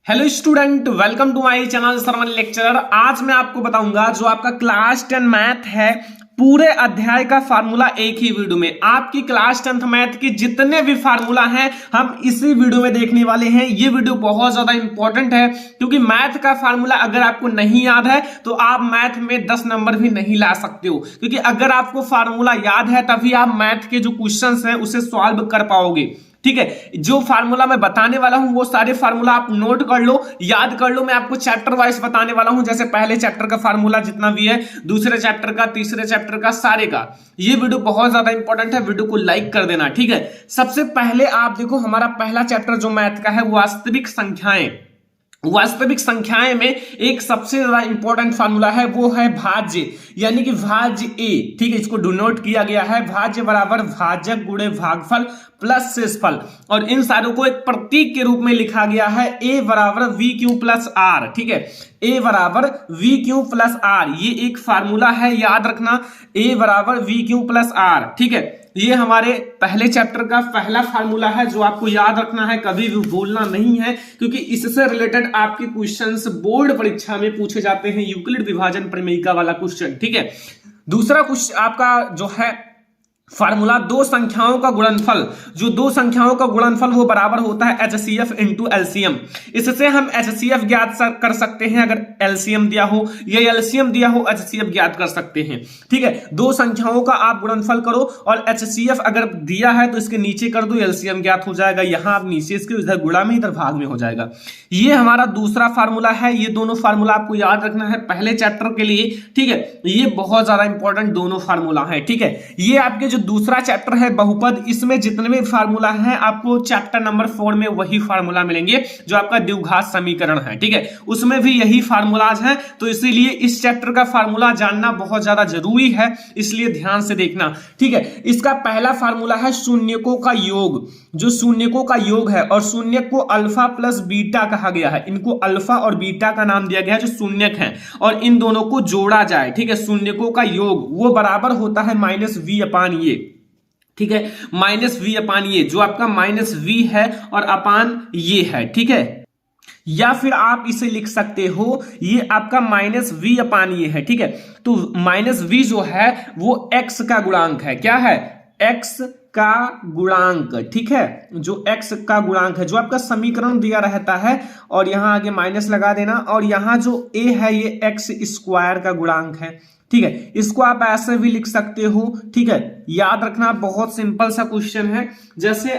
Hello student, welcome to my channel sermon lecturer. आज मैं आपको बताऊंगा जो आपका क्लास 10 मैथ है, पूरे अध्याय का फार्मूला एक ही वीडियो में। आपकी क्लास 10th मैथ के जितने भी फार्मूला हैं हम इसी वीडियो में देखने वाले हैं। ये वीडियो बहुत ज्यादा इंपॉर्टेंट है क्योंकि मैथ का फार्मूला अगर आपको नहीं याद है तो आप मैथ में 10 नंबर भी नहीं ला सकते हो, क्योंकि अगर आपको फार्मूला याद है तभी आप मैथ के जो क्वेश्चंस हैं उसे सॉल्व कर पाओगे। ठीक है, जो फार्मूला मैं बताने वाला हूं वो सारे फार्मूला आप नोट कर लो, याद कर लो। मैं आपको चैप्टर वाइज बताने वाला हूं, जैसे पहले चैप्टर का फार्मूला जितना भी है, दूसरे चैप्टर का, तीसरे चैप्टर का, सारे का। ये वीडियो बहुत ज्यादा इंपॉर्टेंट है, वीडियो को लाइक कर देना। ठीक है, सबसे पहले आप देखो, हमारा पहला चैप्टर जो मैथ का है वास्तविक संख्याएं। वास्तविक संख्याएं में एक सबसे ज्यादा इंपॉर्टेंट फार्मूला है, वो है भाज्य, यानी कि भाज्य ए। ठीक है, इसको डिनोट किया गया है भाज्य बराबर भाजक गुणे भागफल प्लस शेषफल, और इन सारों को एक प्रतीक के रूप में लिखा गया है ए बराबर वी क्यू प्लस आर। ठीक है, ए बराबर वी क्यू प्लस आर, ये एक फार्मूला है, याद रखना, ए बराबर वी क्यू प्लस आर। ठीक है, ये हमारे पहले चैप्टर का पहला फार्मूला है जो आपको याद रखना है, कभी भी भूलना नहीं है, क्योंकि इससे रिलेटेड आपके क्वेश्चंस बोर्ड परीक्षा में पूछे जाते हैं, यूक्लिड विभाजन प्रमेयिका वाला क्वेश्चन। ठीक है, दूसरा क्वेश्चन आपका जो है फार्मूला, दो संख्याओं का गुणनफल, जो दो संख्याओं का गुणनफल वो बराबर होता है एचसीएफ इंटू एलसीएम। इससे हम एचसीएफ ज्ञात कर सकते हैं, अगर एलसीएम दिया हो या एलसीएम दिया हो एचसीएफ ज्ञात कर सकते हैं। ठीक है, दो संख्याओं का आप गुणनफल करो और एचसीएफ अगर दिया है तो इसके नीचे कर दो, एलसीएम ज्ञात हो जाएगा। यहां आप नीचे इसके इधर गुणा में इधर भाग में हो जाएगा। ये हमारा दूसरा फार्मूला है। ये दोनों फार्मूला आपको याद रखना है पहले चैप्टर के लिए। ठीक है, ये बहुत ज्यादा इंपॉर्टेंट दोनों फार्मूला है। ठीक है, ये आपके जो दूसरा चैप्टर है बहुपद, इसमें जितने भी फार्मूला हैं आपको चैप्टर नंबर 4 में वही फार्मूला मिलेंगे जो आपका द्विघात समीकरण है। ठीक है, उसमें भी यही फार्मूलाज हैं, तो इसीलिए इस चैप्टर का फार्मूला जानना बहुत ज्यादा जरूरी है, इसलिए ध्यान से देखना। ठीक है, इसका पहला फार्मूला है शून्यकों का योग, जो शून्यकों का योग है, और शून्यक को अल्फा प्लस बीटा कहा गया है। इनको अल्फा और बीटा का नाम दिया गया है जो शून्यक है, और इन दोनों को जोड़ा जाए। ठीक है, शून्यकों का योग वो बराबर होता है माइनस वी अपान ये। ठीक है, माइनस वी अपान ये, जो आपका माइनस वी है और अपान ये है। ठीक है, या फिर आप इसे लिख सकते हो, ये आपका माइनस वी अपान ये है। ठीक है, तो माइनस वी जो है वो एक्स का गुणांक है। क्या है? एक्स का गुणांक। ठीक है, जो x का गुणांक है, जो आपका समीकरण दिया रहता है, और यहां आगे माइनस लगा देना, और यहां जो a है ये x स्क्वायर का गुणांक है। ठीक है, इसको आप ऐसे भी लिख सकते हो। ठीक है, याद रखना, बहुत सिंपल सा क्वेश्चन है। जैसे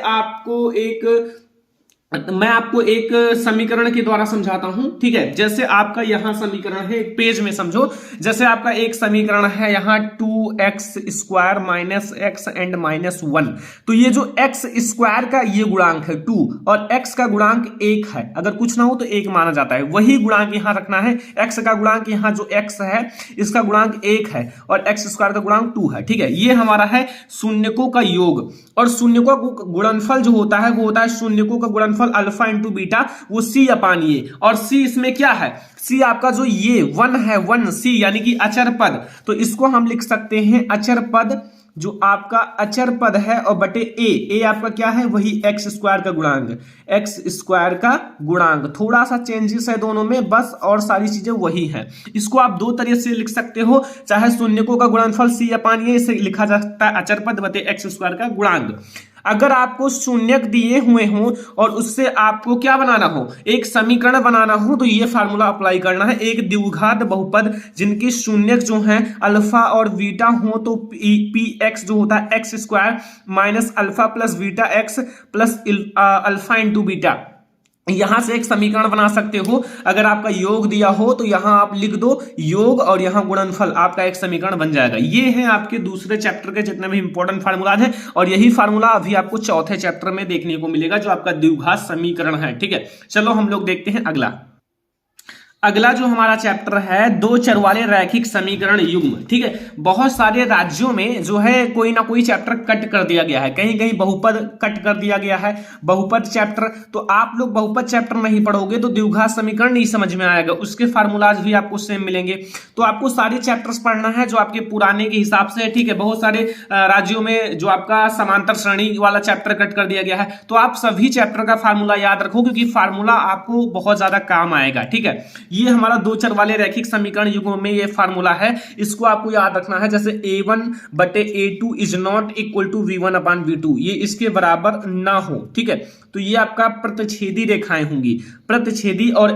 मैं आपको एक समीकरण के द्वारा समझाता हूं। ठीक है, जैसे आपका यहां समीकरण है, एक पेज में समझो, जैसे आपका एक समीकरण है यहां 2x square minus x and minus 1। तो ये जो x स्क्वायर का ये गुणांक है 2, और x का गुणांक 1 है, अगर कुछ ना हो तो 1 माना जाता है, वही गुणांक यहां रखना है। x का गुणांक यहां जो x है इसका गुणांक 1 है, और x स्क्वायर का गुणांक 2 है। ठीक है, ये हमारा है शून्यकों का योग, और शून्यकों का गुणनफल जो होता है वो होता है शून्यकों का गुणनफल अल्फा इंटू बीटा, वो सी अपान ये, और सी इसमें क्या है? सी आपका जो ये 1 है, 1 सी यानी कि अचर पद, तो इसको हम लिख सकते हैं अचर पद, जो आपका अचर पद है, और बटे ए आपका क्या है? वही एक्स स्क्वायर का गुणांक, एक्स स्क्वायर का गुणांक। थोड़ा सा चेंजेस है दोनों में बस, और सारी चीजें वही हैं। इसको आप दो तरीके से लिख सकते हो, चाहे शून्यकों का गुणनफल सी अपान ये, इसे लिखा जा सकता है अचर पद बटे एक्स स्क्वायर का गुणांक। अगर आपको शून्यक दिए हुए हों और उससे आपको क्या बनाना हो, एक समीकरण बनाना हो, तो ये फार्मूला अप्लाई करना है। एक द्विघात बहुपद जिनके शून्यक जो हैं अल्फा और बीटा हो, तो पी एक्स जो होता है x square minus alpha plus beta x plus alpha into beta, यहां से एक समीकरण बना सकते हो। अगर आपका योग दिया हो तो यहां आप लिख दो योग, और यहां गुणनफल, आपका एक समीकरण बन जाएगा। ये है आपके दूसरे चैप्टर के जितने भी इंपॉर्टेंट फार्मूला हैं, और यही फार्मूला अभी आपको चौथे चैप्टर में देखने को मिलेगा जो आपका द्विघात समीकरण है। ठीक है, चलो हम लोग देखते हैं अगला। अगला जो हमारा चैप्टर है दो चर वाले रैखिक समीकरण युग्म। ठीक है, बहुत सारे राज्यों में जो है कोई ना कोई चैप्टर कट कर दिया गया है, कहीं कहीं बहुपद कट कर दिया गया है, बहुपद चैप्टर। तो आप लोग बहुपद चैप्टर नहीं पढ़ोगे तो द्विघात समीकरण नहीं समझ में आएगा, उसके फार्मूलाज भी आपको सेम मिलेंगे। तो आपको सारे चैप्टर्स पढ़ना है जो आपके पुराने के हिसाब से है। ठीक है, बहुत सारे राज्यों में जो आपका समांतर श्रेणी वाला चैप्टर कट कर दिया गया है, तो आप सभी चैप्टर का फार्मूला याद रखो क्योंकि फार्मूला आपको बहुत ज्यादा काम आएगा। ठीक है, ये हमारा दो चर वाले रैखिक समीकरण युग्म में ये फार्मूला है, इसको आपको याद रखना है। जैसे a1 बटे a2 is not equal to v1 upon v2, ये इसके बराबर ना हो। ठीक है, तो ये आपका प्रतिच्छेदी रेखाएं होंगी, प्रतिच्छेदी और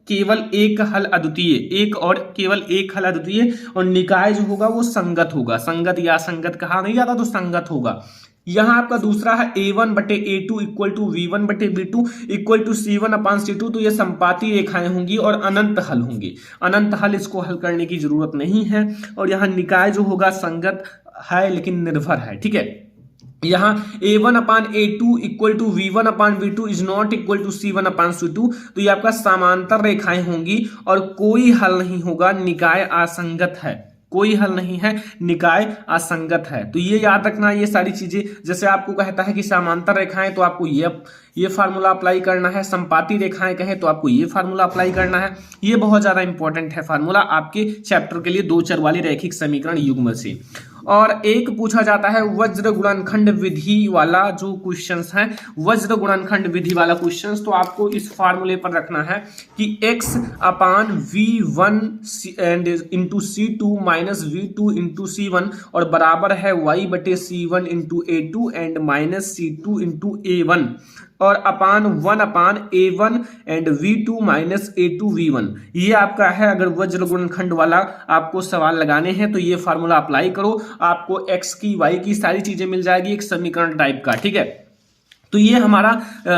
केवल एक हल अद्वितीय, केवल एक हल अद्वितीय, और निकाय जो होगा वो संगत होगा। संगत या संगत कहा नहीं जाता तो संगत होगा। यहां आपका दूसरा है a1 बटे a2 इक्वल टू v1 बटे v2 equal to c1 upon c2, तो ये संपाती रेखाएं होंगी और अनंत हल होंगी। अनंत हल इसको हल करने की जरूरत नहीं है। और यहाँ निकाय जो होगा संगत है लेकिन निर्भर है। ठीक है, यहाँ a1 upon a2 equal to v1 upon v2 is not equal to c1 upon c2, तो ये आपका समांतर रेखाएं होंगी और कोई हल नहीं होगा, निकाय असंगत है, कोई हल नहीं है, निकाय असंगत है। तो ये याद रखना, ये सारी चीजें। जैसे आपको कहता है कि समांतर रेखाएं तो आपको ये फार्मूला अप्लाई करना है, संपाती रेखाएं कहे तो आपको ये फार्मूला अप्लाई करना है। ये बहुत ज्यादा इंपॉर्टेंट है फार्मूला आपके चैप्टर के लिए दो चर वाले रैखिक समीकरण युग्म से। और एक पूछा जाता है वज्र गुणनखंड विधि वाला जो क्वेश्चंस है, वज्र गुणनखंड विधि वाला क्वेश्चंस, तो आपको इस फार्मूले पर रखना है कि x upon v1 and into c2 minus v2 into c1 और बराबर है y बटे c1 into a2 and minus c2 into a1 और अपान 1 अपान a1 and v2 minus a2 v1। ये आपका है। अगर वज्र गुणनखंड वाला आपको सवाल लगाने हैं तो ये फार्मूला अप्लाई करो, आपको x की y की सारी चीजें मिल जाएगी एक समीकरण टाइप का। ठीक है, तो ये हमारा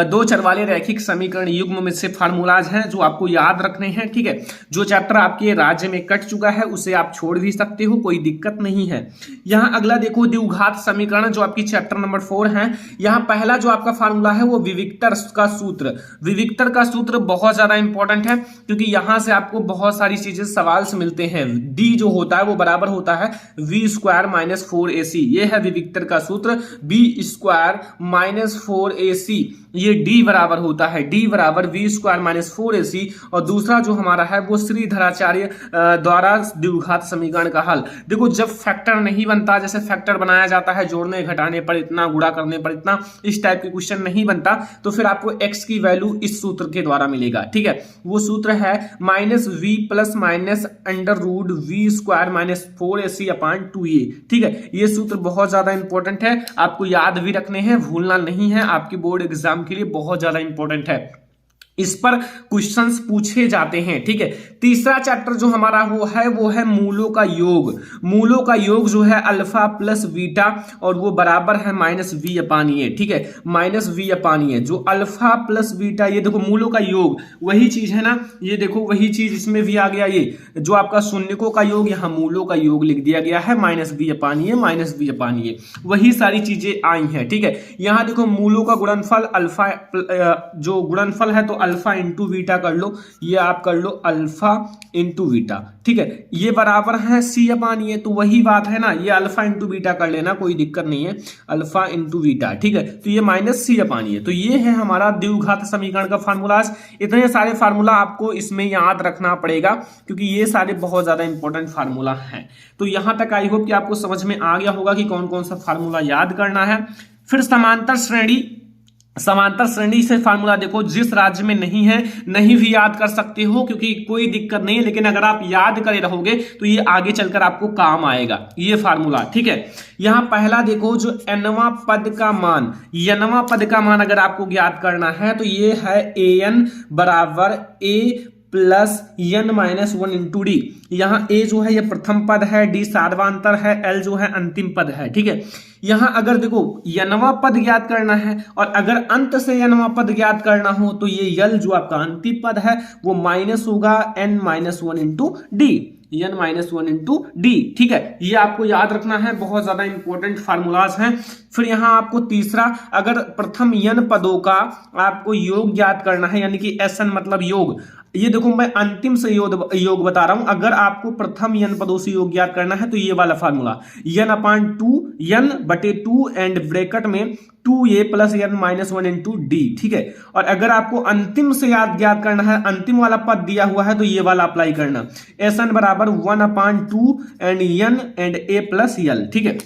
दो चर वाले रैखिक समीकरण युग्म में से फार्मूलाज हैं जो आपको याद रखने हैं। ठीक है, जो चैप्टर आपके राज्य में कट चुका है उसे आप छोड़ भी सकते हो, कोई दिक्कत नहीं है। यहाँ अगला देखो द्विघात समीकरण जो आपकी चैप्टर नंबर 4 है। यहाँ पहला जो आपका फार्मूला है वो विविक्तर का सूत्र। विविक्तर का सूत्र बहुत ज्यादा इंपॉर्टेंट है क्योंकि यहाँ से आपको बहुत सारी चीजें सवाल से मिलते हैं। डी जो होता है वो बराबर होता है v स्क्वायर माइनस 4ac, ये है विविक्तर का सूत्र। b स्क्वायर माइनस 4ac, ये d बराबर होता है d बराबर v स्क्वायर माइनस 4ac। और दूसरा जो हमारा है वो श्रीधराचार्य द्वारा द्विघात समीकरण का हल। देखो जब फैक्टर नहीं बनता, जैसे फैक्टर बनाया जाता है जोड़ने घटाने पर इतना, गुणा करने पर इतना, इस टाइप के क्वेश्चन नहीं बनता तो फिर आपको x की वैल्यू इस सूत्र के द्वारा मिलेगा। ठीक है, वो सूत्र है minus v plus minus under root v square minus 4ac upon 2a। ठीक है, ये सूत्र बहुत ज्यादा इंपॉर्टेंट है, आपको याद भी रखने हैं, भूलना नहीं है, आपके बोर्ड एग्जाम के लिए बहुत ज्यादा इंपॉर्टेंट है, इस पर क्वेश्चंस पूछे जाते हैं। ठीक है, तीसरा चैप्टर जो हमारा वो है मूलों का योग। मूलों का योग जो है अल्फा प्लस बीटा और वो बराबर है माइनस वी अपान ए। ठीक है, माइनस वी अपान ए, जो अल्फा प्लस बीटा, ये देखो मूलों का योग वही चीज है ना, ये देखो वही चीज इसमें भी आ गया। ये जो आपका शून्यकों का योग यहाँ मूलों का योग लिख दिया गया है माइनस वी अपान ए, माइनस वी अपान ए, वही सारी चीजें आई हैं। ठीक है, यहाँ देखो मूलों का गुणनफल अल्फा, जो गुणनफल है तो अल्फा इंटू बीटा कर लो, ये आप कर लो अल्फा इंटू बीटा। ठीक है, ये बराबर है सी अपान ए, तो वही बात है ना, ये अल्फा इंटू बीटा कर लेना, कोई दिक्कत नहीं है, अल्फा इंटू बीटा। ठीक है, तो ये माइनस सी अपान ए, तो ये है हमारा द्विघात समीकरण का फार्मूलाज। इतने सारे फार्मूला आपको इसमें याद रखना पड़ेगा क्योंकि ये सारे बहुत ज्यादा इंपॉर्टेंट फार्मूला हैं। तो यहां तक आई होप कि आपको समझ में आ गया होगा कि कौन कौन सा फार्मूला याद करना है। फिर समांतर श्रेणी से फार्मूला देखो, जिस राज्य में नहीं है नहीं भी याद कर सकते हो क्योंकि कोई दिक्कत नहीं है, लेकिन अगर आप याद करे रहोगे तो ये आगे चलकर आपको काम आएगा ये फार्मूला। ठीक है, यहां पहला देखो जो nवां पद का मान, nवां पद का मान अगर आपको ज्ञात करना है तो ये है an बराबर a plus n minus 1 into D. यहाँ a जो है ये प्रथम पद है, d सार्वधांतर है, l जो है अंतिम पद है। ठीक है, यहाँ अगर देखो nवां पद ज्ञात करना है और अगर अंत से nवां पद ज्ञात करना हो तो ये l जो आपका अंतिम पद है वो माइनस होगा n minus 1 into D. n minus one into D. ठीक है, ये आपको याद रखना है, बहुत ज्यादा इंपॉर्टेंट फार्मूलाज हैं। फिर यहाँ आपको तीसरा, अगर प्रथम n पदों का आपको योग ज्ञात करना है, यानी कि Sn मतलब योग, ये देखो मैं अंतिम से योग बता रहा हूं। अगर आपको प्रथम n पदों से योग ज्ञात करना है तो ये वाला formula n/2 n/2 and bracket में 2a plus n minus one into D. ठीक है, और अगर आपको अंतिम से ज्ञात करना है, अंतिम वाला पद दिया हुआ है तो ये वाला अप्लाई करना, Sn बराबर 1/2 and n and a plus l। ठीक है,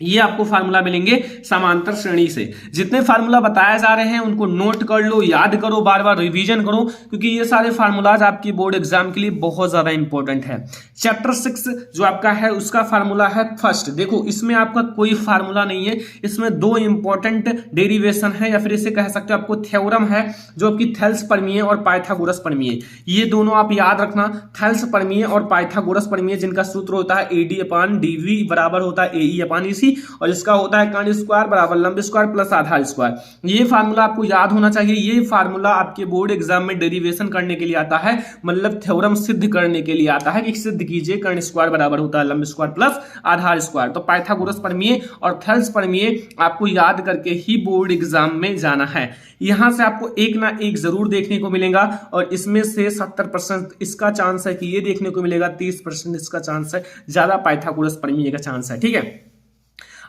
ये आपको फार्मूला मिलेंगे समांतर श्रेणी से। जितने फार्मूला बताए जा रहे हैं उनको नोट कर लो, याद करो, बार बार रिवीजन करो, क्योंकि ये सारे फार्मूलाज आपकी बोर्ड एग्जाम के लिए बहुत ज्यादा इंपॉर्टेंट है। चैप्टर 6 जो आपका है उसका फार्मूला है फर्स्ट। देखो इसमें आपका कोई फार्मूला नहीं है, इसमें दो इंपॉर्टेंट डेरिवेशन है, या फिर इसे कह सकते हो आपको थ्योरम है, जो आपकी थेल्स प्रमेय और पाइथागोरस प्रमेय। ये दोनों आप याद रखना, थेल्स प्रमेय और पाइथागोरस प्रमेय, जिनका सूत्र होता है AD/dV बराबर होता है AE/EC, और इसका होता है कर्ण स्क्वायर बराबर लंब स्क्वायर प्लस आधार स्क्वायर। ये फार्मूला आपको याद होना चाहिए। ये फार्मूला आपके बोर्ड एग्जाम में डेरिवेशन करने के लिए आता है, मतलब थ्योरम सिद्ध करने के लिए आता है कि सिद्ध कीजिए कर्ण स्क्वायर बराबर होता है लंब स्क्वायर प्लस आधार स्क्वायर। तो पाइथागोरस प्रमेय और थेल्स प्रमेय आपको याद करके ही बोर्ड एग्जाम में जाना है। यहां से आपको एक ना एक जरूर देखने को मिलेगा, और इसमें से 70% इसका चांस है कि ये देखने को मिलेगा, 30% इसका चांस है, ज्यादा पाइथागोरस प्रमेय का चांस है। ठीक है,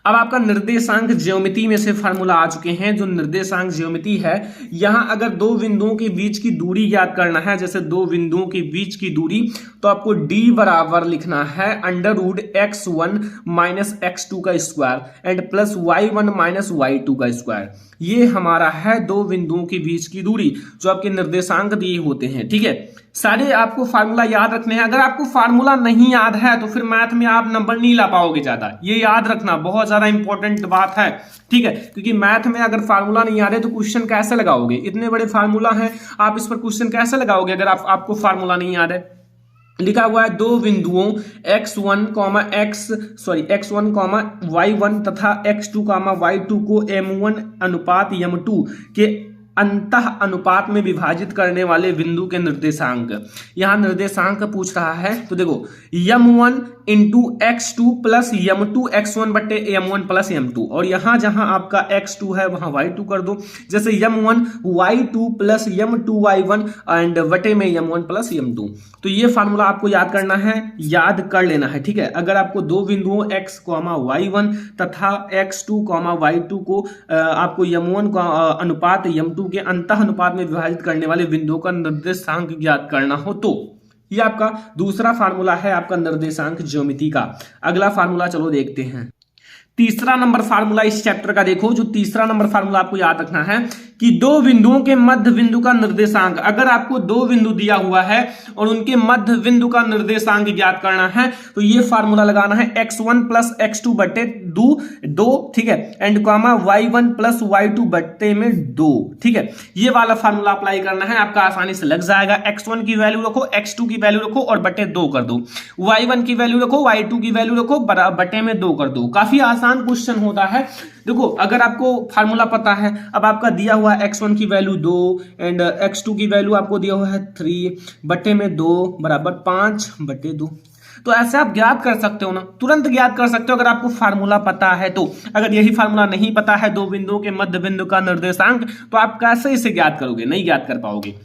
अब आपका निर्देशांक ज्योमेट्री में से फार्मूला आ चुके हैं। जो निर्देशांक ज्योमेट्री है, यहां अगर दो बिंदुओं के बीच की दूरी ज्ञात करना है, जैसे दो बिंदुओं के बीच की दूरी, तो आपको d बराबर लिखना है √x1 माइनस x2 का square and plus y1 minus y2 का स्क्वायर। ये हमारा है दो बिंदुओं के बीच की दूरी, जो आपके निर्देशांक दिए होते हैं। ठीक है, सारे आपको फार्मूला याद रखने हैं। अगर आपको फार्मूला नहीं याद है तो फिर मैथ में आप नंबर नहीं ला पाओगे ज्यादा, ये याद रखना, बहुत ज्यादा इंपॉर्टेंट बात है। ठीक है, क्योंकि मैथ में अगर फार्मूला नहीं याद है तो क्वेश्चन कैसे लगाओगे? इतने बड़े फार्मूला हैं, आप इस पर क्वेश्चन कैसे लगाओगे अगर आपको फार्मूला नहीं याद है? लिखा हुआ है दो बिंदुओं x1, y1 तथा x2, y2 को m1 अनुपात m2 के अंतः अनुपात में विभाजित करने वाले बिंदु के निर्देशांक। यहां निर्देशांक पूछ रहा है, तो देखो m1 into x2 plus m2 x1 बट्टे m1 प्लस m2, और यहां जहां आपका x2 है वहां y2 कर दो, जैसे m1 y2 plus m2 y1 and बटे में m1 प्लस m2। तो ये फार्मूला आपको याद करना है, याद कर लेना है। ठीक है, अगर आपको दो बिंदुओं x, y1 तथा x2, y2 को आपको m1 का अनुपात m2 के अंतः अनुपात में विभाजित करने वाले बिंदुओं का निर्देशांक ज्ञात करना हो, तो ये आपका दूसरा फार्मूला है आपका निर्देशांक ज्योमेट्री का। अगला फार्मूला चलो देखते हैं। तीसरा नंबर फार्मूला इस चैप्टर का देखो, जो तीसरा नंबर फार्मूला आपको याद रखना है कि दो बिंदुओं के मध्य बिंदु का निर्देशांक। अगर आपको दो बिंदु दिया हुआ है और उनके मध्य बिंदु का निर्देशांक ज्ञात करना है, तो ये फार्मूला लगाना है x1 प्लस x2 बटे 2, ठीक है, एंड y1 प्लस y2 बटे में 2। ठीक है, ये वाला फार्मूला अप्लाई करना है, आपका आसानी से लग जाएगा। x1 की वैल्यू रखो, x2 की वैल्यू रखो और बटे 2 कर दो, y1 की वैल्यू रखो, y2 की वैल्यू रखो, बटे में 2 कर दो। काफी आसान क्वेश्चन होता है। देखो अगर आपको फार्मूला पता है, अब आपका दिया हुआ है x1 की वैल्यू 2 एंड x2 की वैल्यू आपको दिया हुआ है 3 बटे में 2 बराबर 5 बटे 2, तो ऐसे आप ज्ञात कर सकते हो ना, तुरंत ज्ञात कर सकते हो अगर आपको फार्मूला पता है तो। अगर यही फार्मूला नहीं पता है दो बिंदुओं के मध्य बिंदु का निर्देशांक, तो आप कैसे इसे ज्ञात करोगे? नहीं ज्ञात कर पाओगे।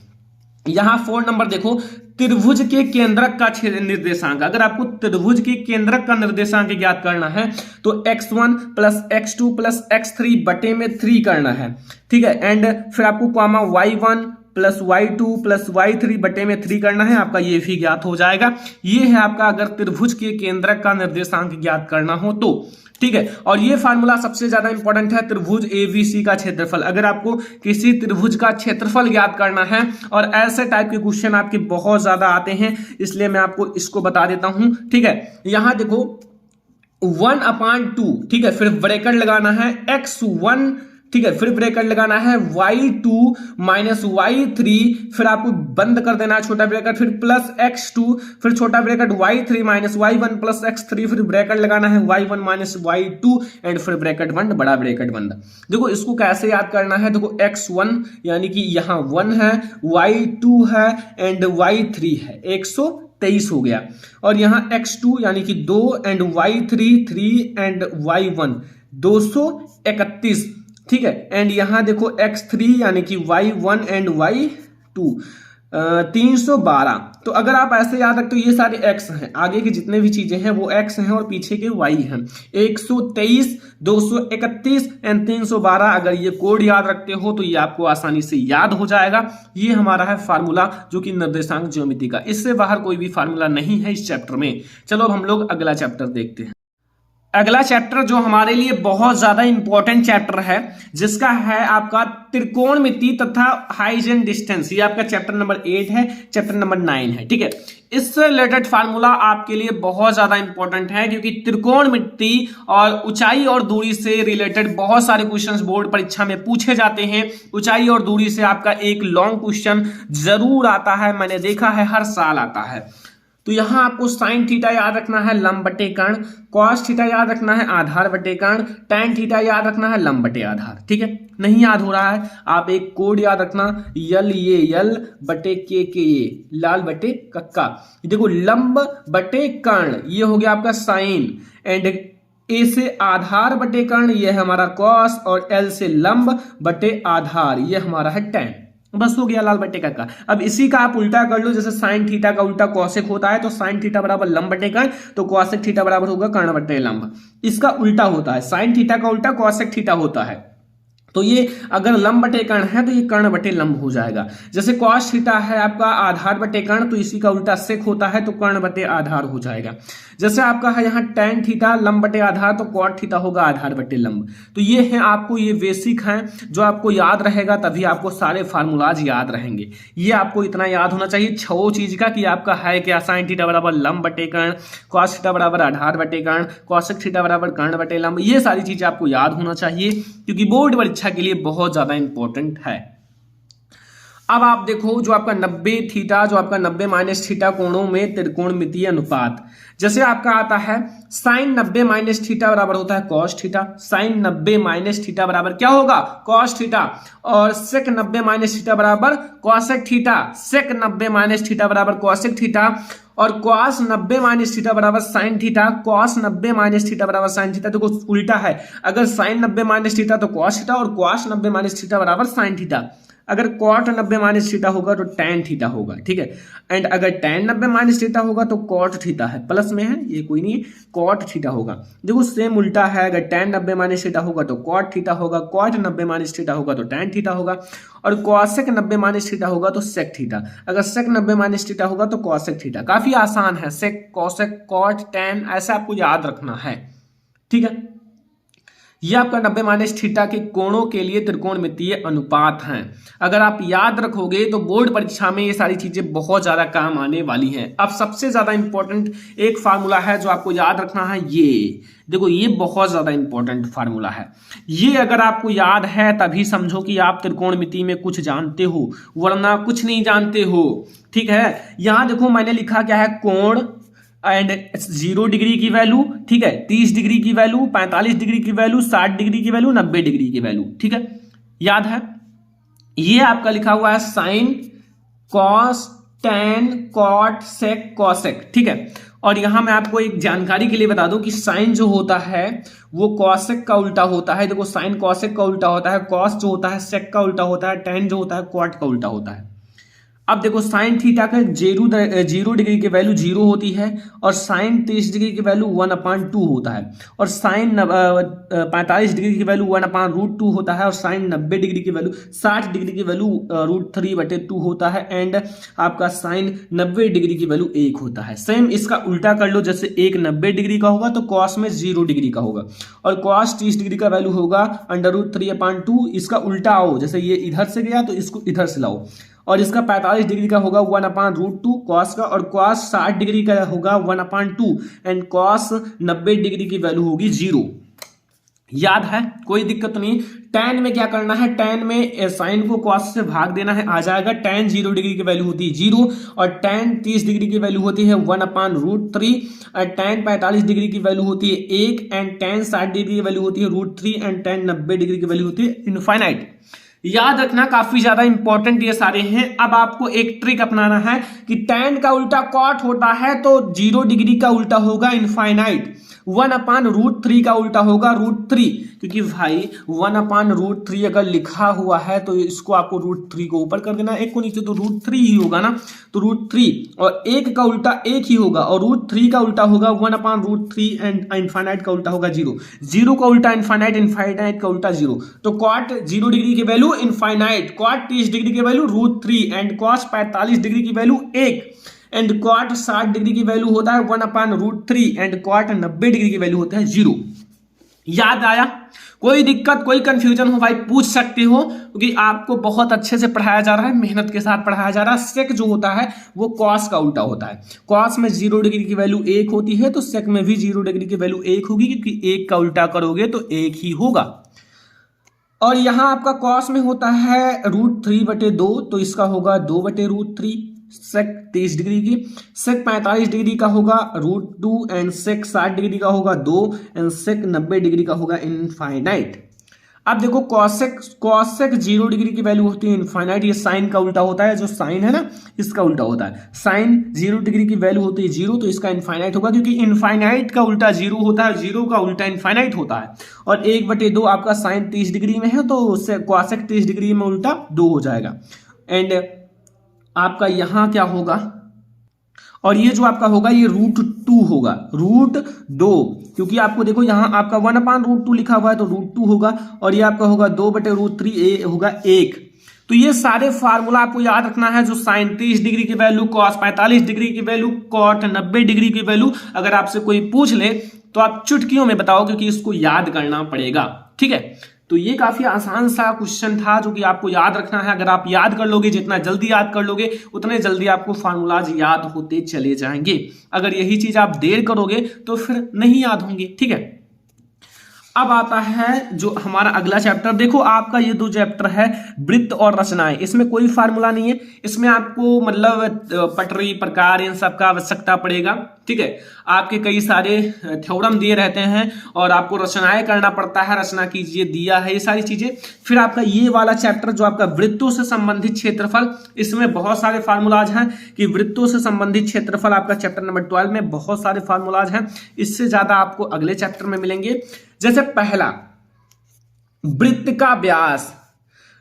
यहां 4 नंबर देखो, त्रिभुज के केंद्रक का निर्देशांक। अगर आपको त्रिभुज के केंद्रक का निर्देशांक ज्ञात करना है तो x1 plus x2 plus x3 बटे में 3 करना है। ठीक है, एंड फिर आपको y1 plus y2 plus y3 बटे में 3 करना है, आपका ये भी ज्ञात हो जाएगा। ये है आपका अगर त्रिभुज के केंद्रक का निर्देशांक ज्ञात करना हो तो। ठीक है, और ये फार्मूला सबसे ज्यादा इंपॉर्टेंट है, त्रिभुज ABC का क्षेत्रफल। अगर आपको किसी त्रिभुज का क्षेत्रफल ज्ञात करना है, और ऐसे टाइप के क्वेश्चन आपके बहुत ज्यादा आते हैं, इसलिए मैं आपको इसको बता देता हूं। ठीक है, यहां देखो 1/2, ठीक है, फिर ब्रैकेट लगाना है x1, ठीक है, फिर ब्रैकेट लगाना है y2 माइनस y3, फिर आपको बंद कर देना है छोटा ब्रैकेट, फिर प्लस x2, फिर छोटा bracket y3 minus y1 plus x3, फिर ब्रैकेट लगाना है y1 माइनस y2 एंड फिर ब्रैकेट बंद, बड़ा ब्रैकेट बंद। देखो इसको कैसे याद करना है, देखो x1 यानी कि यहाँ 1 है, y2 है एंड y3 है, 100 23 हो गया। और यहाँ x2 यानी कि 2 एंड y3 3 एंड y1 231, ठीक है। एंड यहाँ देखो x3 यानी कि y1 एंड y2 312। तो अगर आप ऐसे याद रखते हो ये सारे x हैं, आगे की जितने भी चीजें हैं वो x हैं और पीछे के y हैं। 123, 231 एंड 312, अगर ये कोड याद रखते हो तो ये आपको आसानी से याद हो जाएगा। ये हमारा है फार्मूला जो कि निर्देशांक ज्योमेट्री का, इससे बाहर कोई भी फार्मूला नहीं है इस चैप्टर में। चलो अब हम लोग अगला चैप्टर देखते हैं। अगला चैप्टर जो हमारे लिए बहुत ज्यादा इंपॉर्टेंट चैप्टर है, जिसका है आपका त्रिकोणमिति तथा हाइट एंड डिस्टेंस। ये आपका चैप्टर नंबर 8 है, चैप्टर नंबर 9 है, ठीक है। इससे रिलेटेड फार्मूला आपके लिए बहुत ज्यादा इंपॉर्टेंट है, क्योंकि त्रिकोणमिति और ऊंचाई और दूरी से रिलेटेड बहुत सारे क्वेश्चंस बोर्ड परीक्षा में पूछे जाते हैं। ऊंचाई और दूरी से आपका एक लॉन्ग क्वेश्चन जरूर आता है, मैंने देखा है हर साल आता है। तो यहां आपको साइन थीटा याद रखना है लंब बटे कर्ण, कॉस थीटा याद रखना है आधार बटे कर्ण, टैन थीटा याद रखना है लंब बटे आधार, ठीक है। नहीं याद हो रहा है, आप एक कोड याद रखना, यल ये यल बटे के ये लाल बटे कक्का। देखो लंब बटे कर्ण ये हो गया आपका साइन, एंड ए से आधार बटे कर्ण ये है हमारा कॉस, और एल से लंब बटे आधार ये हमारा है टैन। बस हो गया लाल बटे का। अब इसी का आप उल्टा कर लो, जैसे साइन थीटा का उल्टा कॉसेक होता है, तो साइन थीटा बराबर लंब बटे कर्ण, तो कॉसेक थीटा बराबर होगा कर्ण बटे लंब। इसका उल्टा होता है, साइन थीटा का उल्टा कॉसेक थीटा होता है। तो ये अगर लंब बटे कर्ण है तो ये कर्ण बटे लंब हो जाएगा। जैसे कॉस थीटा है आपका आधार बटे कर्ण, तो इसी का उल्टा सेक होता है, तो कर्ण बटे आधार हो जाएगा। जैसे आपका है यहाँ टैन थीटा लंब बटे आधार, तो कॉट थीटा होगा आधार बटे लंब। तो ये है आपको, ये बेसिक हैं जो आपको याद रहेगा, तभी आपको सारे फार्मूलाज याद रहेंगे। ये आपको इतना याद होना चाहिए 6 चीज का, कि आपका है क्या, साइन थीटा बराबर लंब बटे कर्ण, कॉस थीटा बराबर आधार बटे कर्ण, कॉसेक थीटा बराबर कर्ण बटे लंब। ये सारी चीजें आपको याद होना चाहिए, क्योंकि बोर्ड परीक्षा के लिए बहुत ज्यादा इंपॉर्टेंट है। अब आप देखो जो आपका 90 थीटा, जो आपका 90 माइनस थीटा कोणों में त्रिकोणमितीय अनुपात, जैसे आपका आता है साइन 90 माइनस थीटा बराबर होता है cos theta, sine 90 minus theta बराबर क्या होगा, कॉस थीटा, और सेक 90 माइनस थीटा बराबर cosec theta, sec 90 minus theta बराबर कॉसेक थीटा, और कॉस 90 माइनस थीटा बराबर sine theta, cos 90 minus theta बराबर साइन थीटा। देखो उल्टा है, अगर साइन 90 माइनस थीटा तो कॉस थीटा, और कॉस 90 माइनस थीटा बराबर साइन थीटा। अगर कॉट 90 माइनस थीटा होगा तो टैन थीटा होगा, ठीक है। एंड अगर टैन 90 माइनस थीटा होगा तो कॉट थीटा है, प्लस में है ये कोई नहीं, कॉट थीटा होगा। देखो सेम उल्टा है, अगर टैन 90 माइनस थीटा होगा तो कॉट थीटा होगा, कॉट 90 माइनस थीटा होगा तो टैन थीटा होगा, और कॉसेक 90 माइनस थीटा होगा तो सेक थीटा। अगर सेक 90 माइनस थीटा होगा तो कॉसेक थीटा। काफी आसान है, सेक कॉसेक कॉट टैन ऐसा आपको याद रखना है, ठीक है। ये आपका 90 माइनस थीटा के कोणों के लिए त्रिकोणमितीय अनुपात हैं। अगर आप याद रखोगे तो बोर्ड परीक्षा में ये सारी चीजें बहुत ज्यादा काम आने वाली हैं। अब सबसे ज्यादा इंपॉर्टेंट एक फार्मूला है जो आपको याद रखना है, ये देखो, ये बहुत ज्यादा इंपॉर्टेंट फार्मूला है। ये अगर आपको याद है तभी समझो कि आप त्रिकोणमिति में कुछ जानते हो, वरना कुछ नहीं जानते हो, ठीक है। यहां देखो मैंने लिखा क्या है, कोण एंड 0 डिग्री की वैल्यू, ठीक है, 30 डिग्री की वैल्यू, 45 डिग्री की वैल्यू, 60 डिग्री की वैल्यू, 90 डिग्री की वैल्यू, ठीक है, याद है। ये आपका लिखा हुआ है साइन, कॉस, टैन, कॉट, सेक, कॉसेक, ठीक है। और यहां मैं आपको एक जानकारी के लिए बता दूं कि साइन जो होता है वो कॉसेक का उल्टा होता है। देखो साइन कॉसेक का उल्टा होता है, कॉस जो होता है सेक का उल्टा होता है, टैन जो होता है कॉट का उल्टा होता है। अब देखो साइन थीटा का 0 डिग्री की वैल्यू 0 होती है, और साइन 30 डिग्री की वैल्यू 1/2 होता है, और साइन 45 डिग्री की वैल्यू 1/√2 होता है, और साइन 90 डिग्री की वैल्यू 60 डिग्री की वैल्यू √3/2 होता है, एंड आपका साइन 90 डिग्री की वैल्यू 1 होता है। सेम इसका उल्टा कर लो, जैसे एक 90 डिग्री का होगा तो कॉस में 0 डिग्री का होगा, और कॉस 30 डिग्री का वैल्यू होगा √3/2। इसका उल्टा आओ, जैसे ये इधर से गया तो इसको इधर से लाओ, और इसका 45 डिग्री का होगा 1/√2 कॉस का, और कॉस 60 डिग्री का होगा 1/2, एंड कॉस 90 डिग्री की वैल्यू होगी 0। याद है, कोई दिक्कत नहीं। टैन में क्या करना है, टैन में साइन को कॉस से भाग देना है, आ जाएगा। टैन 0 डिग्री की वैल्यू होती है 0, और टैन 30 डिग्री की वैल्यू होती है 1/√3, और टैन 45 डिग्री की वैल्यू होती है 1, एंड टैन 60 डिग्री की वैल्यू होती है √3, एंड टैन 90 डिग्री की वैल्यू होती है इनफाइनाइट। याद रखना, काफी ज्यादा इंपॉर्टेंट ये सारे हैं। अब आपको एक ट्रिक अपनाना है कि tan का उल्टा cot होता है तो 0 डिग्री का उल्टा होगा इनफाइनाइट, 1/√3 का उल्टा होगा √3, क्योंकि भाई 1/√3 अगर लिखा हुआ है तो इसको आपको √3 को ऊपर कर देना, एक को नीचे, तो √3 ही होगा ना, तो √3, और एक का उल्टा एक ही होगा, और √3 का उल्टा होगा 1/√3 एंड इनफाइनाइट का उल्टा होगा 0, 0 का उल्टा इनफाइनाइट, इनफाइनाइट का उल्टा 0, तो cot 0 डिग्री की वैल्यू इनफाइनाइट, cot 30 डिग्री की वैल्यू √3 एंड cos 45 डिग्री की वैल्यू 1 एंड cot 60 डिग्री की वैल्यू होता है 1/√3 एंड cot 90 डिग्री की वैल्यू होता है 0। याद आया? कोई दिक्कत, कोई कंफ्यूजन हो भाई पूछ सकते हो, क्योंकि आपको बहुत अच्छे से पढ़ाया जा रहा है, मेहनत के साथ पढ़ाया जा रहा है। सेक जो होता है वो cos का उल्टा होता है, cos में 0 डिग्री की वैल्यू 1 होती है, तो सेक में भी 0 डिग्री की वैल्यू 1 होगी, क्योंकि 1 का उल्टा करोगे तो 1 ही होगा। और यहां आपका cos में होता है √3/2, तो इसका होगा 2/√3, सेक 30 डिग्री की, सेक 45 डिग्री का होगा √2 एंड सेक 60 डिग्री का होगा 2 एंड सेक 90 डिग्री का होगा इनफाइनाइट। अब देखो कॉसेक 0 डिग्री की वैल्यू होती है इनफाइनाइट, ये साइन का उल्टा होता है, जो साइन है ना इसका उल्टा होता है, साइन 0 डिग्री की वैल्यू होती है 0, तो इसका इनफाइनाइट होगा, क्योंकि इनफाइनाइट का उल्टा 0 होता है, 0 का उल्टा इनफाइनाइट होता है। और 1/2 आपका साइन 30 डिग्री में है, तो कॉसेक 30 डिग्री में उल्टा 2 हो जाएगा, एंड आपका यहां क्या होगा, और ये जो आपका होगा ये √2 होगा, √2, क्योंकि आपको देखो यहां आपका 1/√2 लिखा हुआ है तो √2 होगा, और ये आपका होगा 2/√3, ए होगा 1। तो ये सारे फार्मूला आपको याद रखना है, जो साइन 30 डिग्री की वैल्यू, cos 45 डिग्री की वैल्यू, cot 90 डिग्री की वैल्यू, अगर आपसे कोई पूछ ले तो आप चुटकियों में बताओ, क्योंकि इसको याद करना पड़ेगा। ठीक है, तो ये काफी आसान सा क्वेश्चन था जो कि आपको याद रखना है। अगर आप याद कर लोगे, जितना जल्दी याद कर लोगे उतने जल्दी आपको फार्मूलाज याद होते चले जाएंगे। अगर यही चीज आप देर करोगे तो फिर नहीं याद होंगे। ठीक है, अब आता है जो हमारा अगला चैप्टर। देखो आपका ये 2 चैप्टर है, वृत्त और रचनाएं, इसमें कोई फार्मूला नहीं है, इसमें आपको मतलब पटरी प्रकार इन सब का आवश्यकता पड़ेगा। ठीक है, आपके कई सारे थ्योरम दिए रहते हैं और आपको रचनाएं करना पड़ता है, रचना कीजिए दिया है, ये सारी चीजें। फिर आपका ये वाला चैप्टर जो आपका वृत्तों से संबंधित क्षेत्रफल, इसमें बहुत सारे फार्मूलाज हैं कि वृत्तों से संबंधित क्षेत्रफल, आपका चैप्टर नंबर 12 में बहुत सारे फार्मूलाज हैं। इससे ज्यादा आपको अगले चैप्टर में मिलेंगे। जैसे पहला वृत्त का व्यास,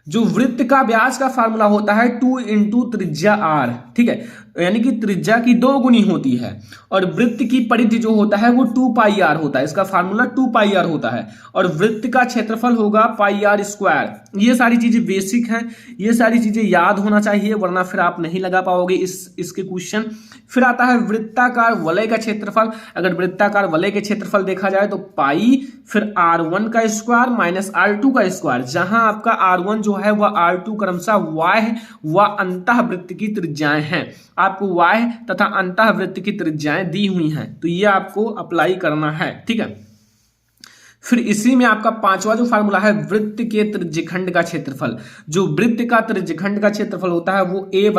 जो वृत्त का व्यास का फार्मूला होता है 2 × त्रिज्या r। ठीक है, यानी कि त्रिज्या की 2 गुनी होती है, और वृत्त की परिधि जो होता है वो 2πr होता है, इसका फार्मूला 2πr होता है, और वृत्त का क्षेत्रफल होगा πr²। ये सारी चीजें बेसिक हैं, ये सारी चीजें याद होना चाहिए, वरना फिर आप नहीं लगा पाओगे इसके क्वेश्चन। फिर आता है वृत्ताकार वलय का क्षेत्रफल। अगर वृत्ताकार वलय के क्षेत्रफल देखा जाए तो पाई, फिर r1 का स्क्वायर माइनस r2 का स्क्वायर, जहां आपका r1 जो है वह r2 क्रमशः y व अंतः वृत्त की त्रिज्याएं हैं। आपको y तथा अंतः वृत्त की त्रिज्याएं दी हुई हैं, तो ये आपको अप्लाई करना है। ठीक है, फिर इसी में आपका 5वां जो फार्मूला है वृत्त के त्रिज्यखंड का क्षेत्रफल। जो वृत्त का त्रिज्यखंड का क्षेत्रफल होता है वो a =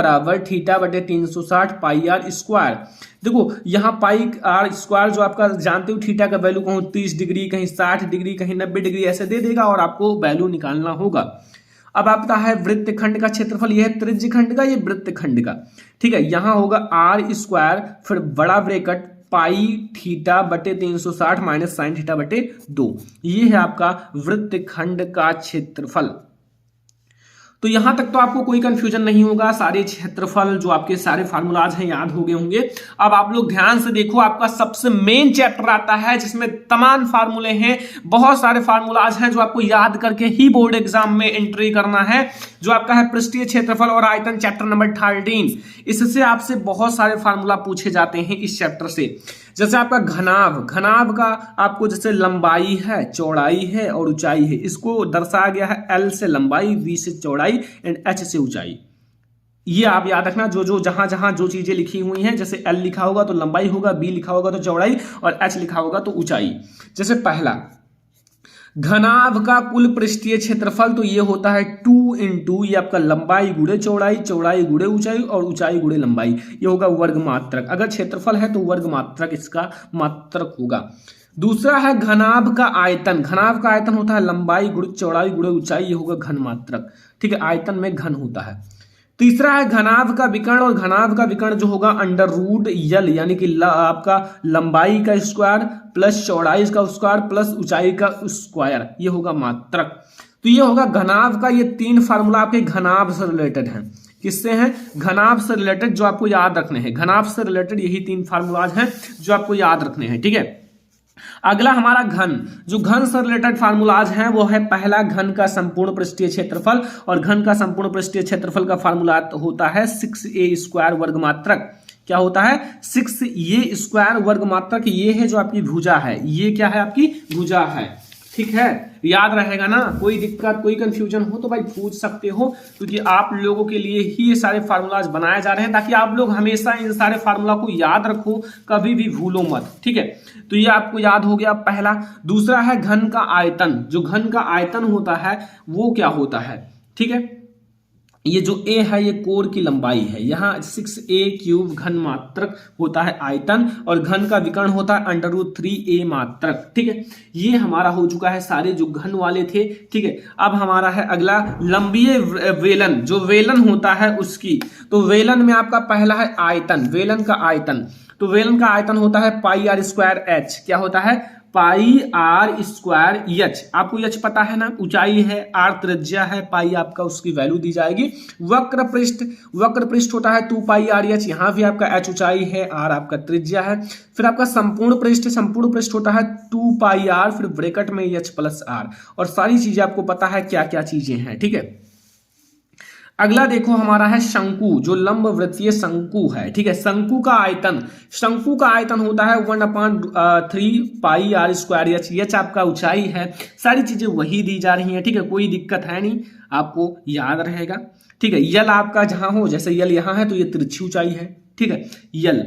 θ/360 πr²। देखो यहाँ πr² जो आपका जानते हो, थीटा का वैल्यू कहूँ 30 डिग्री, कहीं 60 डिग्री, कहीं 90 डिग्री ऐसे दे देगा, और आपको वैल्यू निकालना होगा। अब आपका है वृत्त खंड का क्षेत्रफल, यह है त्रिज्यखंड का, ये वृत्त खंड का। ठीक है, यहां होगा r², फिर बड़ा ब्रैकेट पाई θ/360 माइनस साइन θ/2। ये है आपका वृत्त खंड का क्षेत्रफल। तो यहां तक तो आपको कोई कंफ्यूजन नहीं होगा, सारे क्षेत्रफल जो आपके सारे फार्मूलाज हैं याद हो गए होंगे। अब आप लोग ध्यान से देखो, आपका सबसे मेन चैप्टर आता है जिसमें तमाम फार्मूले हैं, बहुत सारे फार्मूलाज हैं जो आपको याद करके ही बोर्ड एग्जाम में एंट्री करना है, जो आपका है पृष्ठीय क्षेत्रफल और आयतन, चैप्टर नंबर 13। इससे आपसे बहुत सारे फार्मूला पूछे जाते हैं इस चैप्टर से। जैसे आपका घनाभ का आपको जैसे लंबाई है, चौड़ाई है और ऊंचाई है, इसको दर्शाया गया है L से लंबाई, V से चौड़ाई एंड H से ऊंचाई। ये आप याद रखना, जो जहां जहां जो चीजें लिखी हुई हैं, जैसे L लिखा होगा तो लंबाई होगा, B लिखा होगा तो चौड़ाई, और H लिखा होगा तो ऊंचाई। जैसे पहला घनाभ का कुल पृष्ठीय क्षेत्रफल, तो ये होता है 2 × ये आपका लंबाई गुणे चौड़ाई, चौड़ाई गुणे ऊंचाई, और ऊंचाई गुणे लंबाई, ये होगा वर्ग मात्रक। अगर क्षेत्रफल है तो वर्ग मात्रक इसका मात्रक होगा। दूसरा है घनाभ का आयतन। घनाभ का आयतन होता है लंबाई गुणे चौड़ाई गुणे ऊंचाई, ये होगा घन मात्रक। ठीक है, आयतन में घन होता है। तीसरा है घनाभ का विकर्ण, और घनाभ का विकर्ण जो होगा अंडर रूट यल, यानी कि आपका लंबाई का स्क्वायर प्लस चौड़ाई का स्क्वायर प्लस ऊंचाई का स्क्वायर, ये होगा मात्रक। तो ये होगा घनाभ का। ये तीन फार्मूला आपके घनाभ से रिलेटेड हैं। किससे हैं? घनाभ से रिलेटेड, जो आपको याद रखने हैं। घनाभ से रिलेटेड यही तीन फार्मूलाज हैं जो आपको याद रखने हैं। ठीक है, अगला हमारा घन। जो घन से रिलेटेड फार्मूलाज हैं वो है पहला घन का संपूर्ण पृष्ठीय क्षेत्रफल, और घन का संपूर्ण पृष्ठीय क्षेत्रफल का फार्मूला होता है 6a स्क्वायर वर्ग मात्रक। क्या होता है? 6a स्क्वायर वर्ग मात्रक। ये है जो आपकी भुजा है, ये क्या है? आपकी भुजा है। ठीक है, याद रहेगा ना? कोई दिक्कत कोई कंफ्यूजन हो तो भाई पूछ सकते हो, क्योंकि आप लोगों के लिए ही ये सारे फार्मूलाज बनाए जा रहे हैं, ताकि आप लोग हमेशा इन सारे फार्मूला को याद रखो, कभी भी भूलो मत। ठीक है, तो ये आपको याद हो गया पहला। दूसरा है घन का आयतन। जो घन का आयतन होता है वो क्या होता है? ठीक है, ये जो a है ये कोर की लंबाई है। यहाँ 6a क्यूब घन मात्रक होता है आयतन, और घन का विकर्ण होता है अंडर रूट 3a मात्रक। ठीक है, ये हमारा हो चुका है सारे जो घन वाले थे। ठीक है, अब हमारा है अगला लंबीय वेलन। जो वेलन होता है उसकी, तो वेलन में आपका पहला है आयतन। वेलन का आयतन, तो वेलन का आयतन होता है पाई आर स्क्वायर एच। क्या होता है? Pi r square H. आपको एच पता है ना? ऊंचाई है, आर त्रिज्या है, पाई आपका उसकी वैल्यू दी जाएगी। वक्र पृष्ठ, वक्र पृष्ठ होता है 2 पाई आर एच। यहाँ भी आपका एच ऊंचाई है, आर आपका त्रिज्या है। फिर आपका संपूर्ण पृष्ठ, संपूर्ण पृष्ठ होता है 2 पाई आर, फिर ब्रैकेट में एच प्लस आर, और सारी चीजें आपको पता है क्या क्या चीजें हैं। ठीक है, अगला देखो हमारा है शंकु। जो लंब वृत्तीय शंकु है। ठीक है, शंकु का आयतन, शंकु का आयतन होता है 1/3 पाई आर स्क्वायर एच। एच आपका ऊंचाई है, सारी चीजें वही दी जा रही हैं। ठीक है, कोई दिक्कत है नहीं, आपको याद रहेगा। ठीक है, यल आपका जहां हो, जैसे यल यहां है तो ये तिरछी ऊंचाई है। ठीक है, यल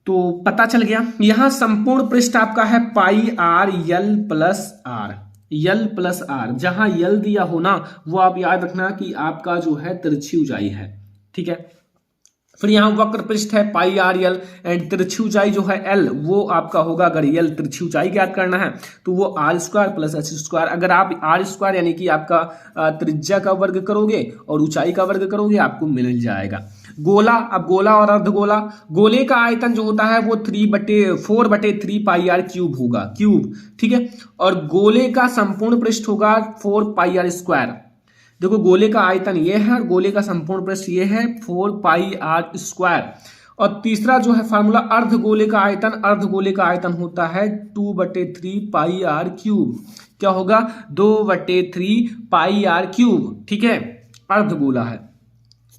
तो पता चल गया। यहां संपूर्ण पृष्ठ आपका है pi r l plus r, l plus r. जहां यल दिया हो ना, वो आप याद रखना कि आपका जो है तिरछी ऊंचाई है। ठीक है, फिर यहाँ वक्र पृष्ठ है पाई आर यल, एंड तिरछी ऊंचाई जो है एल, वो आपका होगा, अगर यल तिरछी ऊंचाई ज्ञात करना है तो वो r square plus h square. अगर आप आर स्क्वायर यानी कि आपका त्रिज्या का वर्ग करोगे और ऊंचाई का वर्ग करोगे, आपको मिल जाएगा। गोला, अब गोला और अर्धगोला। गोले का आयतन जो होता है वो 4/3 पाई आर क्यूब होगा, क्यूब। ठीक है, और गोले का संपूर्ण पृष्ठ होगा 4 पाई आर स्क्वायर। देखो, गोले का आयतन ये है और गोले का संपूर्ण पृष्ठ ये है 4 पाई आर स्क्वायर। और तीसरा जो है फार्मूला अर्धगोले का आयतन, अर्धगोले का आयतन होता है 2/3 पाई आर क्यूब। क्या होगा? 2/3 पाई आर क्यूब। ठीक है, अर्धगोला है।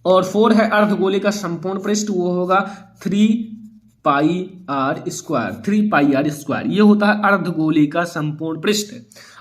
और 4 है अर्धगोले का संपूर्ण पृष्ठ, वो होगा 3 pi r square, 3 pi r square. ये होता है अर्धगोले का संपूर्ण पृष्ठ।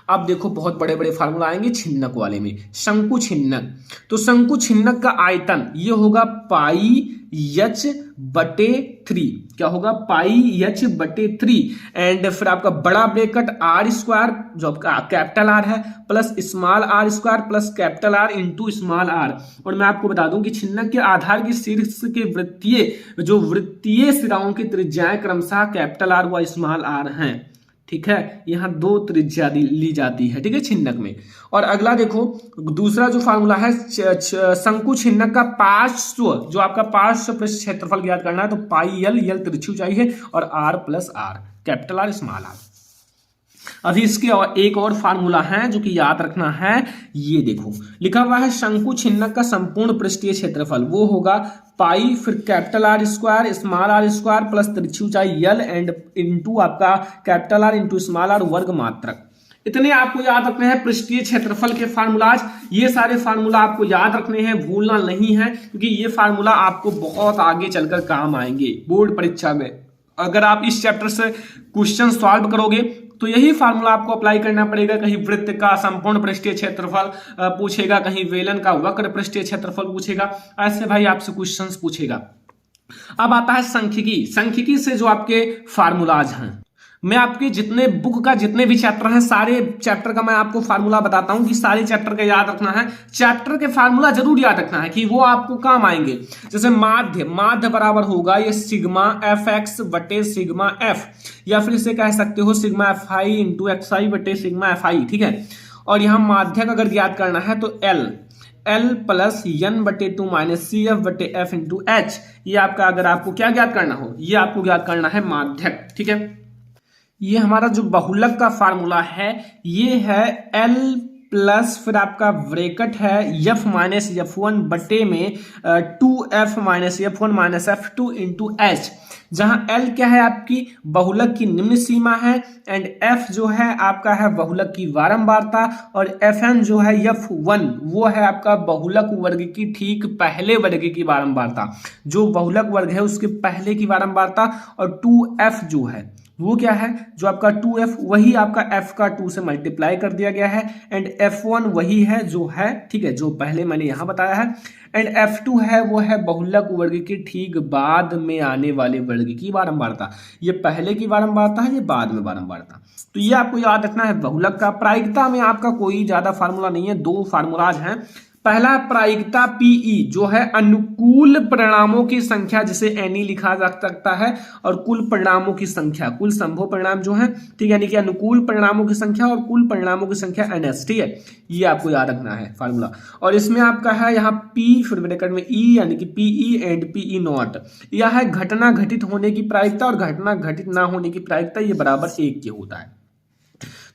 अब देखो बहुत बड़े बड़े फार्मूला आएंगे छिन्नक वाले में। शंकु छिन्नक, तो शंकु छिन्नक का आयतन ये होगा पाई एच बटे 3। क्या होगा? पाई एच बटे 3। एंड फिर आपका बड़ा ब्रैकेट आर स्क्वायर, जो आपका कैपिटल आर है, plus small r square plus capital R into small r. और मैं आपको बता दूं कि छिन्नक के आधार की शीर्ष के वृत्तीय सिराओं की त्रिज्याएं क्रमशः कैपिटल आर व स्मॉल आर हैं। ठीक है, यहाँ 2 त्रिज्या ली जाती है। ठीक है, छिन्नक में। और अगला देखो, दूसरा जो फार्मूला है शंकु छिन्नक का पार्श्व, जो आपका पार्श्व पृष्ठ क्षेत्रफल ज्ञात करना है, तो पाई यल, यल तिरछी ऊंचाई है, और r plus r, capital R small r. अभी इसके और एक और फार्मूला है जो कि याद रखना है। ये देखो लिखा हुआ है शंकु छिन्नक का संपूर्ण पृष्ठीय क्षेत्रफल, वो होगा पाई फिर capital R square small r square plus तिरछी ऊंचाई यल एंड इंटू आपका capital R into small r वर्ग मात्रक। इतने आपको याद रखने हैं पृष्ठीय क्षेत्रफल के फार्मूलाज। ये सारे फार्मूला आपको याद रखने हैं, भूलना नहीं है, क्योंकि ये फार्मूला आपको बहुत आगे चलकर काम आएंगे बोर्ड परीक्षा में। अगर आप इस चैप्टर से क्वेश्चन सॉल्व करोगे तो यही फार्मूला आपको अप्लाई करना पड़ेगा। कहीं वृत्त का संपूर्ण पृष्ठीय क्षेत्रफल पूछेगा, कहीं वेलन का वक्र पृष्ठीय क्षेत्रफल पूछेगा, ऐसे भाई आपसे क्वेश्चंस पूछेगा। अब आता है सांख्यिकी। सांख्यिकी से जो आपके फार्मूलाज हैं, मैं आपके जितने बुक का जितने भी चैप्टर हैं सारे चैप्टर का मैं आपको फार्मूला बताता हूं कि सारे चैप्टर का याद रखना है। चैप्टर के फार्मूला जरूर याद रखना है कि वो आपको काम आएंगे। जैसे माध्य बराबर होगा ये सिग्मा एफ एक्स बटे सिग्मा एफ, या फिर इसे कह सकते हो sigma f i into x i बटे सिग्मा एफ आई, ठीक है। और यहां माध्यक अगर ज्ञात करना है तो एल प्लस एन बटे 2 माइनस सी एफ बटे एफ इंटू एच, ये आपका अगर आपको क्या ज्ञात करना हो, ये आपको ज्ञात करना है माध्यक, ठीक है। ये हमारा जो बहुलक का फार्मूला है ये है एल प्लस फिर आपका ब्रैकेट है एफ माइनस एफ वन बटे में 2f minus F one minus F two into H, जहां एल क्या है आपकी बहुलक की निम्न सीमा है एंड एफ जो है आपका है बहुलक की बारंबारता, और एफ एन जो है एफ वन वो है आपका बहुलक वर्ग की ठीक पहले वर्ग की बारंबारता, जो बहुलक वर्ग है उसके पहले की बारंबारता, और 2f जो है वो क्या है, जो आपका 2f वही आपका f का 2 से मल्टीप्लाई कर दिया गया है, एंड f1 वही है जो है, ठीक है, जो पहले मैंने यहां बताया है, एंड f2 है वो है बहुलक वर्ग के ठीक बाद में आने वाले वर्ग की बारंबारता। ये पहले की बारंबारता है, ये बाद में बारंबारता। तो ये आपको याद रखना है बहुलक का। प्रायिकता में आपका कोई ज्यादा फार्मूला नहीं है, दो फार्मूलाज हैं। पहला प्रायिकता पीई जो है अनुकूल परिणामों की संख्या, जिसे एनई लिखा जा सकता है, और कुल परिणामों की संख्या, कुल संभव परिणाम जो है, ठीक है, यानी कि अनुकूल परिणामों की संख्या और कुल परिणामों की संख्या एनएस, ठीक है, ये आपको याद रखना है फार्मूला। और इसमें आपका है यहाँ पी फिर ब्रैकेट में ई, यानी कि पीई एंड पीई नॉट, यह है घटना घटित होने की प्रायिकता और घटना घटित ना होने की प्रायिकता, ये बराबर 1 के होता है।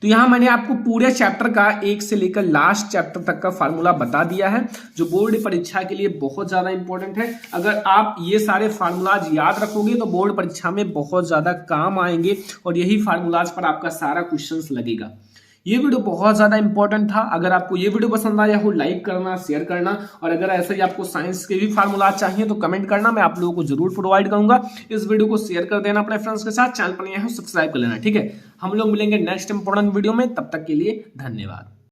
तो यहां मैंने आपको पूरे चैप्टर का 1 से लेकर लास्ट चैप्टर तक का फार्मूला बता दिया है, जो बोर्ड परीक्षा के लिए बहुत ज्यादा इंपॉर्टेंट है। अगर आप ये सारे फार्मूलाज याद रखोगे तो बोर्ड परीक्षा में बहुत ज्यादा काम आएंगे, और यही फार्मूलाज पर आपका सारा क्वेश्चंस लगेगा। ये वीडियो बहुत ज्यादा इंपॉर्टेंट था। अगर आपको ये वीडियो पसंद आया हो लाइक करना, शेयर करना, और अगर ऐसे ही आपको साइंस के भी फार्मूला चाहिए तो कमेंट करना, मैं आप लोगों को जरूर प्रोवाइड करूंगा। इस वीडियो को शेयर कर देना अपने फ्रेंड्स के साथ, चैनल पर नए हो सब्सक्राइब कर लेना, ठीक है। हम लोग मिलेंगे नेक्स्ट इंपॉर्टेंट वीडियो में, तब तक के लिए धन्यवाद।